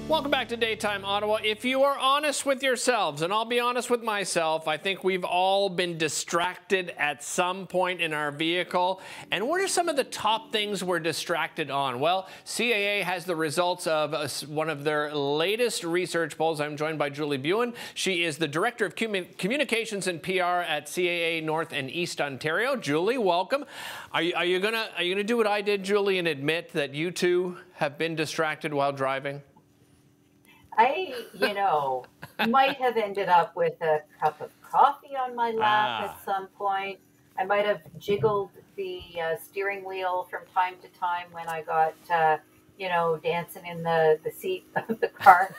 Welcome back to Daytime Ottawa. If you are honest with yourselves, and I'll be honest with myself, I think we've all been distracted at some point in our vehicle. And what are some of the top things we're distracted on? Well, CAA has the results of one of their latest research polls. I'm joined by Julie Beun. She is the Director of Communications and PR at CAA North and East Ontario. Julie, welcome. Are you gonna do what I did, Julie, and admit that you too have been distracted while driving? Might have ended up with a cup of coffee on my lap at some point. I might have jiggled the steering wheel from time to time when I got, dancing in the seat of the car.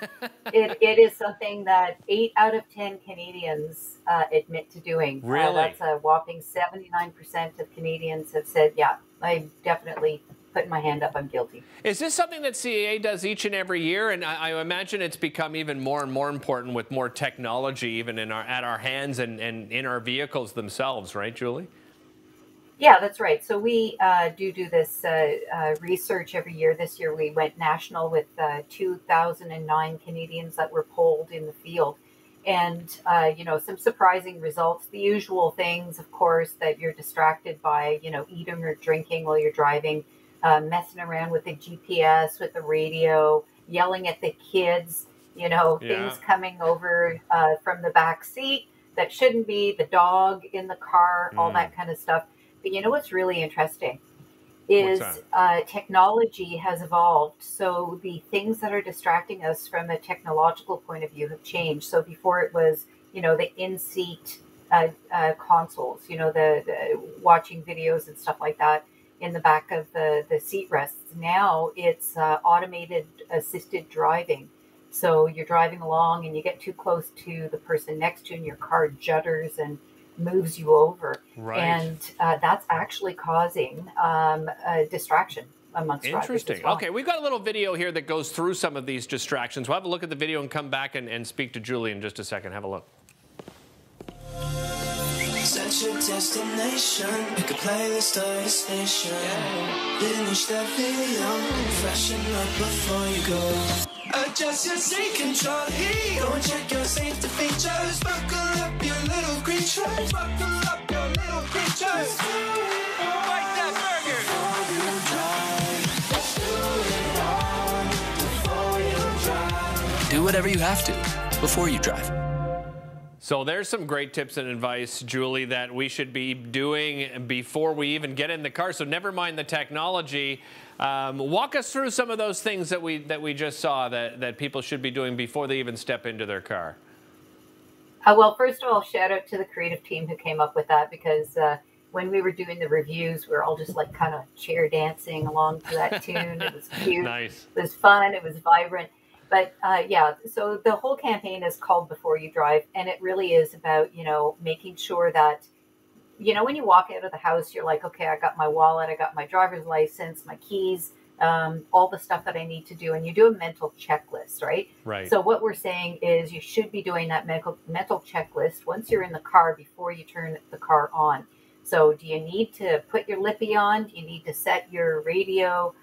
It is something that 8 out of 10 Canadians admit to doing. Really? That's a whopping 79% of Canadians have said, yeah, I definitely putting my hand up, I'm guilty. Is this something that CAA does each and every year? And I imagine it's become even more and more important with more technology even at our hands and in our vehicles themselves, right, Julie? Yeah, that's right. So we do this research every year. This year we went national with 2009 Canadians that were polled in the field. And, some surprising results. The usual things, of course, that you're distracted by, eating or drinking while you're driving, messing around with the GPS, with the radio, yelling at the kids, things coming over from the back seat that shouldn't be, the dog in the car, all that kind of stuff. But you know what's really interesting is technology has evolved. So the things that are distracting us from a technological point of view have changed. So before it was, the in-seat consoles, the watching videos and stuff like that in the back of the seat rests. Now it's automated assisted driving. So you're driving along and you get too close to the person next to you and your car judders and moves you over. Right. And that's actually causing a distraction amongst drivers. Interesting. As well. Okay, we've got a little video here that goes through some of these distractions. We'll have a look at the video and come back and speak to Julie in just a second. Have a look. Set your destination, pick a playlist or a station. Finish that video, freshen up before you go. Adjust your seat control, here you go and check your safety features. Buckle up your little creatures, buckle up your little creatures. Bite that burger. Do whatever you have to before you drive. So there's some great tips and advice, Julie, that we should be doing before we even get in the car. So never mind the technology. Walk us through some of those things that we just saw that people should be doing before they even step into their car. Well, first of all, shout out to the creative team who came up with that, because when we were doing the reviews, we were all just like kind of chair dancing along to that tune. It was cute. Nice. It was fun. It was vibrant. But so the whole campaign is called Before You Drive, and it really is about, making sure that, when you walk out of the house, you're like, okay, I got my wallet, I got my driver's license, my keys, all the stuff that I need to do. And you do a mental checklist, right? Right. So what we're saying is you should be doing that mental checklist once you're in the car before you turn the car on. So do you need to put your lippy on? Do you need to set your radio?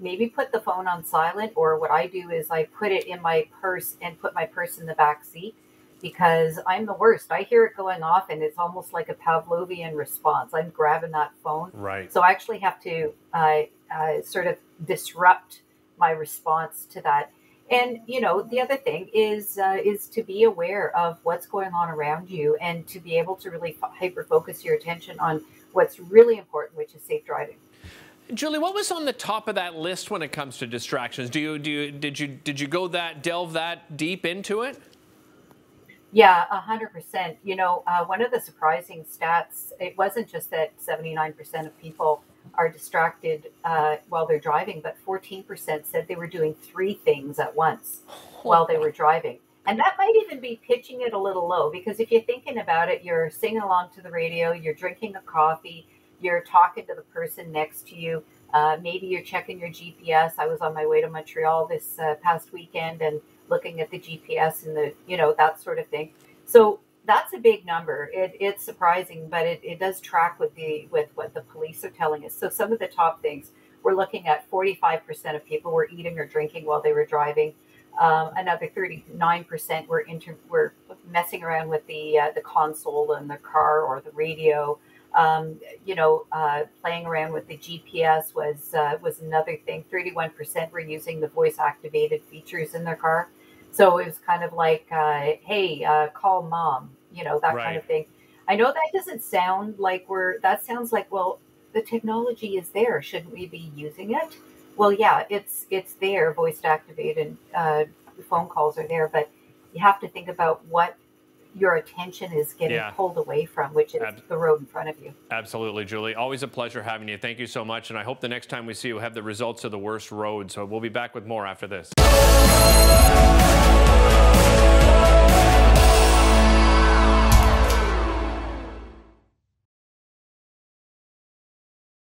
Maybe put the phone on silent, or what I do is I put it in my purse and put my purse in the back seat, because I'm the worst. I hear it going off and it's almost like a Pavlovian response. I'm grabbing that phone. Right. So I actually have to sort of disrupt my response to that. And, the other thing is to be aware of what's going on around you and to be able to really hyper-focus your attention on what's really important, which is safe driving. Julie, what was on the top of that list when it comes to distractions? Did you delve that deep into it? Yeah, 100%. One of the surprising stats, it wasn't just that 79% of people are distracted while they're driving, but 14% said they were doing 3 things at once while they were driving. And that might even be pitching it a little low, because if you're thinking about it, you're singing along to the radio, you're drinking a coffee, you're talking to the person next to you. Maybe you're checking your GPS. I was on my way to Montreal this past weekend and looking at the GPS and that sort of thing. So that's a big number. It's surprising, but it does track with what the police are telling us. So some of the top things, we're looking at 45% of people were eating or drinking while they were driving. Another 39% were messing around with the console in the car or the radio. Playing around with the GPS was another thing. 31% were using the voice activated features in their car. So it was kind of like, hey, call mom, that Right. kind of thing. I know that doesn't sound like that sounds like, well, the technology is there. Shouldn't we be using it? Well, yeah, it's there. Voice activated phone calls are there, but you have to think about what your attention is getting pulled away from, which is the road in front of you. Absolutely, Julie. Always a pleasure having you. Thank you so much. And I hope the next time we see you have the results of the worst roads. So we'll be back with more after this.